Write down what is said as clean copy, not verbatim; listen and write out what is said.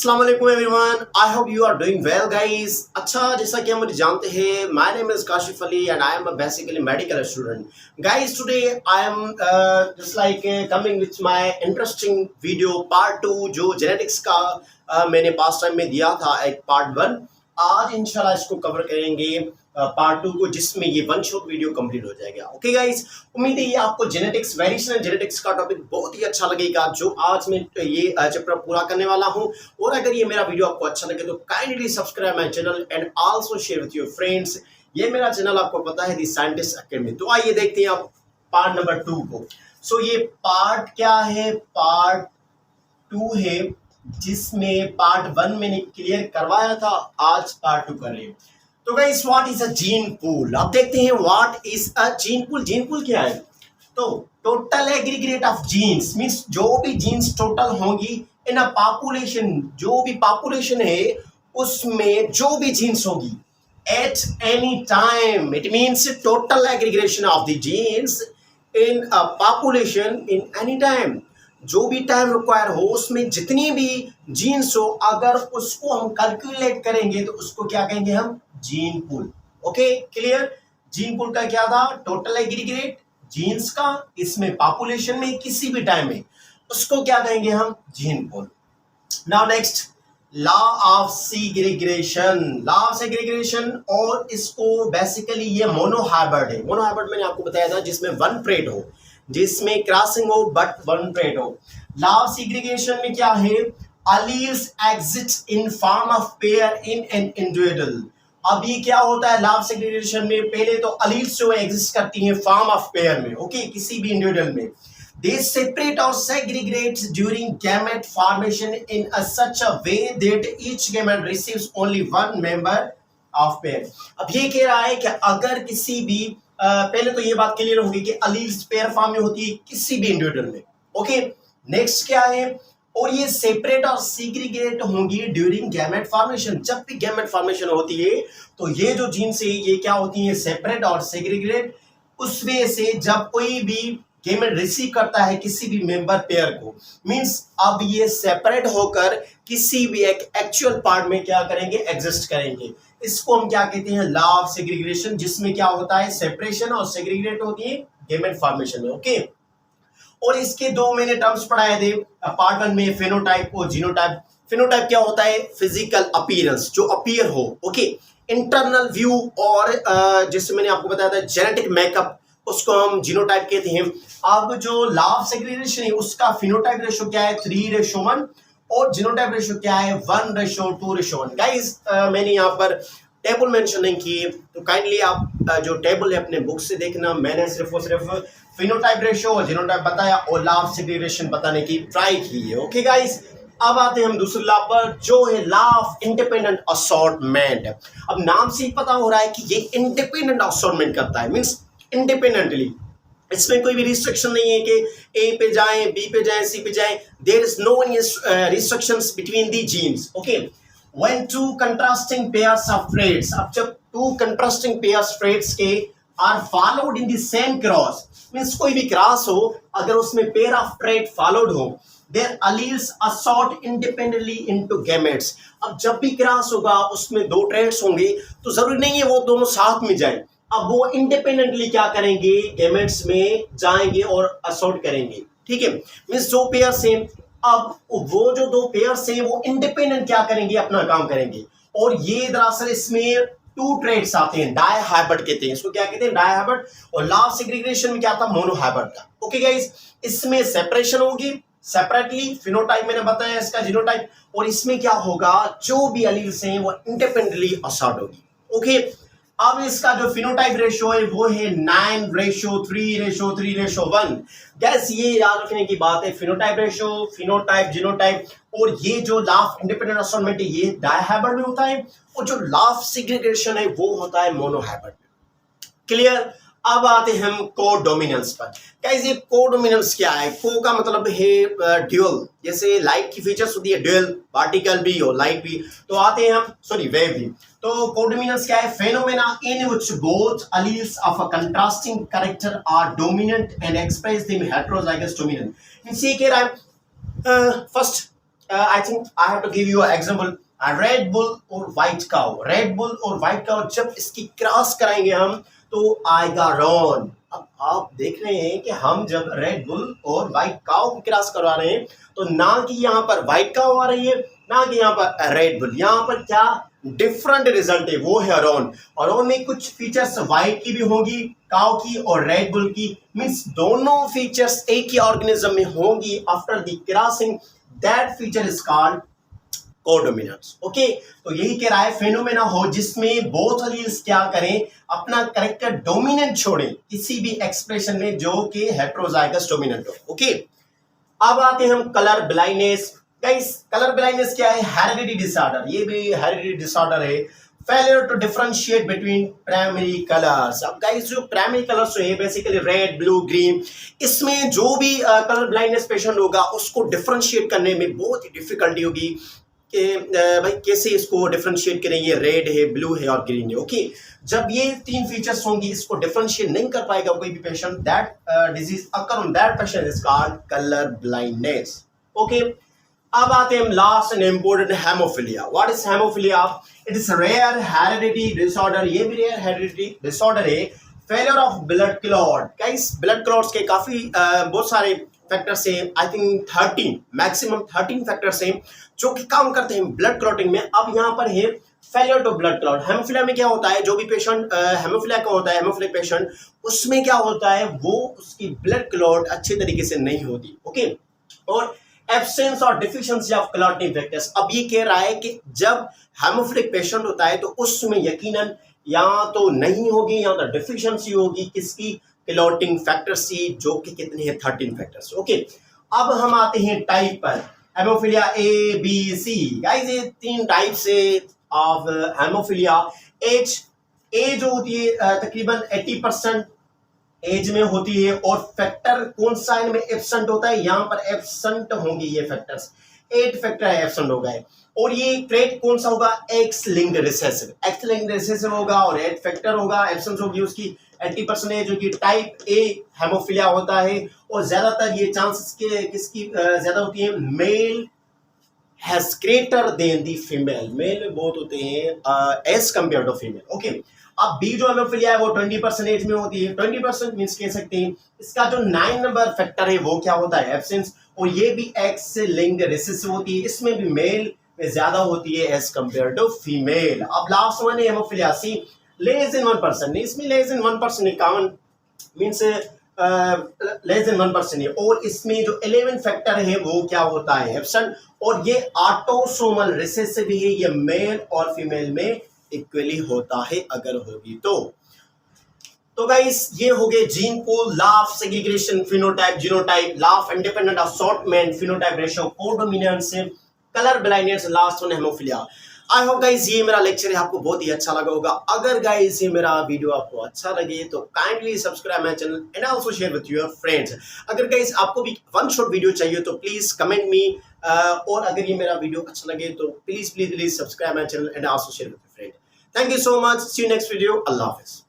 अस्सलाम वालेकुम everyone, I hope you are doing well guys. अच्छा, जैसा कि हम मुझे जानते हैं, my name is Kashif Ali and I am basically medical student. Guys, today I am just like coming with my interesting video part 2 जो जेनेटिक्स का मैंने पास्ट टाइम में दिया था एक पार्ट 1। आज इंशाल्लाह इसको कवर करेंगे पार्ट 2 को, जिसमें ये वन शॉट वीडियो कंप्लीट हो जाएगा। ओके गाइस, उम्मीद है ये आपको जेनेटिक्स, वेरिएशन एंड जेनेटिक्स का टॉपिक बहुत ही अच्छा लगेगा जो आज मैं ये चैप्टर पूरा करने वाला हूं। और अगर ये मेरा वीडियो आपको अच्छा लगे तो kindly subscribe my channel and also share with your friends. ये मेरा चैनल आपको पता है, द साइंटिस्ट एकेडमी। तो आइए देखते हैं आप पार्ट नंबर 2 को। सो ये पार्ट क्या है? पार्ट 2 है, जिसमें पार्ट 1 मैंने क्लियर करवाया था, आज पार्ट 2 कर रहे हैं। तो guys, what is a gene pool? अब देखते हैं what is a gene pool. Gene pool क्या है? तो total aggregate of genes means जो भी जीन्स टोटल होंगी इन अ पॉपुलेशन, जो भी पॉपुलेशन है उसमें जो भी जीन्स होगी at any time, it means total aggregation of the genes in a population in any time. जो भी टाइम रिक्वायर हो उसमें जितनी भी जीन्स हो, अगर उसको हम कैलकुलेट करेंगे तो उसको क्या कहेंगे हम? Gene pool. Okay, clear? Gene pool का क्या था? टोटल एग्रीगेट जीन्स का, इसमें पॉपुलेशन में किसी भी टाइम में, उसको क्या कहेंगे हम? Gene pool. Now next, law of segregation. Law of segregation, और इसको बेसिकली ये मोनोहाइब्रिड है। मोनोहाइब्रिड मैंने आपको बताया था जिसमें वन ट्रेड हो, जिसमें क्रॉसिंग हो बट वन ट्रेड हो। लॉ ऑफ सेग्रीगेशन में क्या है? Alleles exist in form of pair in an individual. अब ये क्या होता है लॉ ऑफ सेग्रीगेशन में? पहले तो अलील्स जो एग्जिस्ट करती हैं फॉर्म ऑफ पेयर में, ओके, किसी भी इंडिविजुअल में। They separate or segregate during gamete formation in such a way that each gamete receives only one member of pair. अब ये कह रहा है कि अगर किसी भी पहले तो ये बात क्लियर होगी कि अलील्स पेयर फॉर्म में होती है किसी भी इंडिविजुअल में। ओके, नेक्स्ट क्या है? और ये सेपरेट और सीग्रीगेट होंगी ड्यूरिंग गैमेट फॉर्मेशन। जब भी गैमेट फॉर्मेशन होती है तो ये जो जीन्स है ये क्या होती है? सेपरेट और सेग्रीगेट। उस वे से जब कोई भी गैमेट रिसीव करता है किसी भी मेंबर पेयर को, मींस अब ये सेपरेट होकर किसी भी एक एक्चुअल पार्ट में क्या करेंगे? एग्जिस्ट करेंगे। इसको हम क्या कहते हैं? लॉ ऑफ सेग्रीगेशन, जिसमें क्या होता है? सेपरेशन और सेग्रीगेट होती है गैमेट फॉर्मेशन में। ओके, और इसके दो मैंने टर्म्स पढ़ाए थे पार्ट 1 में, फेनोटाइप और जीनोटाइप। फेनोटाइप क्या होता है? फिजिकल अपीयरेंस, जो अपीयर हो। ओके, इंटरनल व्यू, और जिससे मैंने आपको बताया था जेनेटिक मेकअप, उसको हम जीनोटाइप कहते हैं। अब जो लॉ ऑफ सेग्रीगेशन है उसका फिनोटाइप रेशो क्या है? 3:1, और जीनोटाइप रेशो क्या है? 1:2:1। गाइस, मैंने यहाँ पर टेबल मेंशन नहीं की, तो काइंडली आप जो टेबल है अपने बुक से देखना। मैंने सिर्फ और सिर्फ फिनोटाइप रेशो और जीनोटाइप बताया और लॉ ऑफ सेग्रीगेशन बताने की ट्राई की है। ओके गाइस, अब आते हैं हम दूसरे लॉ पर, जो है लॉ ऑफ इंडिपेंडेंट असॉर्टमेंट। अब नाम से ही पता हो रहा है कि ये इंडिपेंडेंट असॉर्टमेंट करता है, मींस इंडिपेंडेंटली। इसमें कोई भी रिस्ट्रिक्शन नहीं है कि ए पे जाएं, बी पे जाएं, सी पे जाएं। There is no any restrictions between the genes. Okay, when two contrasting pairs of traits, अब जब टू कंट्रास्टिंग पेयर्स ट्रेड्स के are followed in the same cross, means कोई भी क्रॉस हो, अगर उसमें पेयर ऑफ ट्रेड फॉलोड हो, their alleles assort independently into gametes. अब जब भी क्रॉस होगा उसमें दो ट्रेड्स होंगे, तो जरूरी नहीं है वो दोनों साथ में जाएं। अब वो इंडिपेंडेंटली क्या करेंगे? गैमेट्स में जाएंगे और असॉर्ट करेंगे। ठीक है, मींस दो पेयर सेम, अब वो जो दो पेयर से वो इंडिपेंडेंट क्या करेंगे? अपना काम करेंगे। और ये दरअसल इसमें टू ट्रेड्स आते हैं, डायहाइब्रिड कहते हैं इसको। क्या कहते हैं? डायहाइब्रिड। और लॉ ऑफ सेग्रीगेशन में क्या था? मोनोहाइब्रिड का। ओके गाइस, इसमें सेपरेशन होगी सेपरेटली, फिनोटाइप मैंने बताया इसका, जीनोटाइप। और इसमें क्या होगा? जो भी अलील्स हैं वो इंडिपेंडेंटली असॉर्ट होगी। ओके, अब इसका जो फिनोटाइप रेशो है वो है 9:3:3:1। गैस, ये याद रखने की बात है, फिनोटाइप रेशो, फिनोटाइप, जीनोटाइप। और ये जो लॉ ऑफ इंडिपेंडेंट असॉर्टमेंट है ये डायहाइब्रिड में होता है, और जो लॉ ऑफ सेग्रीगेशन है वो होता है मोनोहाइब्रिड में। क्लियर? अब आते हैं हम कोडोमिनेंस पर। गाइस, ये कोडोमिनेंस क्या है? को का मतलब है ड्यूअल, जैसे लाइट की फीचर्स होती है ड्यूअल, पार्टिकल भी और लाइट भी। तो आते हैं हम, सॉरी, वेव भी। तो कोडोमिनेंस क्या है? Phenomena in which both alleles of a contrasting character are dominant and express them heterozygous dominant. Means ये कह रहा है first I think I have to give you an example. Red bull और white cow, red bull और white cow जब इसकी cross कराएंगे हम तो आएगा रॉन। अब आप देख रहे हैं कि हम जब रेड बुल और व्हाइट काउ की क्रॉस करवा रहे हैं तो ना कि यहाँ पर व्हाइट काउ आ रही है ना कि यहाँ पर रेड बुल, यहाँ पर क्या डिफरेंट रिजल्ट है, वो है रॉन। और रॉन में कुछ फीचर्स व्हाइट की भी होगी, काउ की और रेड बुल की, मींस दोनों फीचर्स एक ही ऑर्गेनिज्म में होंगी after the crossing. That feature is called codominance. Okay, तो यही कह रहा है फेनोमेना हो जिसमें बोथ एलील्स क्या करें, अपना कैरेक्टर डोमिनेंट छोड़ें किसी भी एक्सप्रेशन में जो कि हेटेरोजाइगस डोमिनेंट हो। ओके, अब आते हैं हम colour blindness. Guys colour blindness क्या है? हेरिडिटी डिसऑर्डर, ये भी हेरिडिटी डिसऑर्डर है। Failure to differentiate between primary colours. अब गाइस जो प्राइमरी कलर्स है बेसिकली रेड, ब्लू, ग्रीन, इसमें जो भी कलर ब्लाइंडनेस पेशेंट होगा उसको डिफरेंशिएट करने में बहुत ही डिफिकल्टी होगी कि भाई कैसे इसको डिफरेंशिएट करें, ये रेड है, ब्लू है और ग्रीन है। ओके, जब ये तीन फीचर्स होंगी इसको डिफरेंशिएट नहीं कर पाएगा कोई भी patient, that disease occur on that patient is called colour blindness. Okay, अब आते हैं last and important, haemophilia. What is haemophilia? It is rare heredity disorder, ये भी रेयर हेरिडिटी डिसऑर्डर है। Failure of blood clot. Guys blood clots के काफी बहुत सारे फैक्टर्स हैं, आई थिंक 13, मैक्सिमम 13 फैक्टर्स हैं जो कि काम करते हैं ब्लड क्लॉटिंग में। अब यहाँ पर है failure to blood clot. Haemophilia में क्या होता है, जो भी पेशेंट हेमोफिलिया का होता है, हेमोफिलिक पेशेंट, उसमें क्या होता है वो उसकी ब्लड क्लॉट अच्छे तरीके से नहीं होती। ओके, और एब्सेंस और डिफिशिएंसी ऑफ क्लॉटिंग फैक्टर्स। अब ये कह रहा है कि जब हेमोफिलिक पेशेंट होता है तो उसमें यकीनन या तो नहीं होगी या तो डिफिशिएंसी होगी किसकी, क्लॉटिंग फैक्टर्स की, जो कि कितने हैं 13 फैक्टर्स। ओके, अब हम आते हैं टाइप पर। Haemophilia A B C. Guys ये तीन टाइप्स है ऑफ हेमोफिलिया। एज जो होती है तकरीबन 80% एज में होती है। और फैक्टर कौन सा इनमें एब्सेंट होता है, यहाँ पर एब्सेंट होंगे ये फैक्टर्स, 8 फैक्टर एब्सेंट हो गए। और ये ट्रेट कौन सा होगा, x linked recessive, x linked recessive होगा और 8 फैक्टर होगा, एब्सेंस होगी उसकी 80%, जो कि टाइप ए हेमोफिलिया होता है। और ज्यादातर ये चांसेस के किसकी ज्यादा होती है, male has greater than the female, male में बहुत होते हैं as compare to female. Okay, अब बी जो हेमोफिलिया है वो 20% एज में होती है। 20% मींस कह सकते हैं इसका जो 9 नंबर फैक्टर है वो क्या होता है, एब्सेंस। और ये भी एक्स से लिंक्ड रिसेसिव होती है, इसमें भी मेल में ज्यादा होती है एज कंपेयर टू फीमेल। अब लास्ट वन है हेमोफिलिया सी, लेस देन 1%, इसमें less than 1% common means less than 1% है। और इसमें जो 11 फैक्टर है वो क्या होता है, एब्सेंट। और ये ऑटोसोमल रिसेसिव है, ये मेल और फीमेल में इक्वली होता है अगर होगी तो गाइस ये हो गए gene pool, law of segregation, phenotype, genotype, law of independent assortment, phenotype ratio, codominance, colour blindness, last one haemophilia. I hope guys ये मेरा लेक्चर है आपको बहुत ही अच्छा लगा होगा। अगर गाइस ये मेरा वीडियो आपको अच्छा लगे तो kindly subscribe my channel and also share with your friends. अगर गाइस आपको भी वन शॉट वीडियो चाहिए तो प्लीज कमेंट मी। और अगर ये मेरा वीडियो अच्छा लगे तो please subscribe my channel and also share with your friend. Thank you so much, see you next video, अल्लाह हाफिज।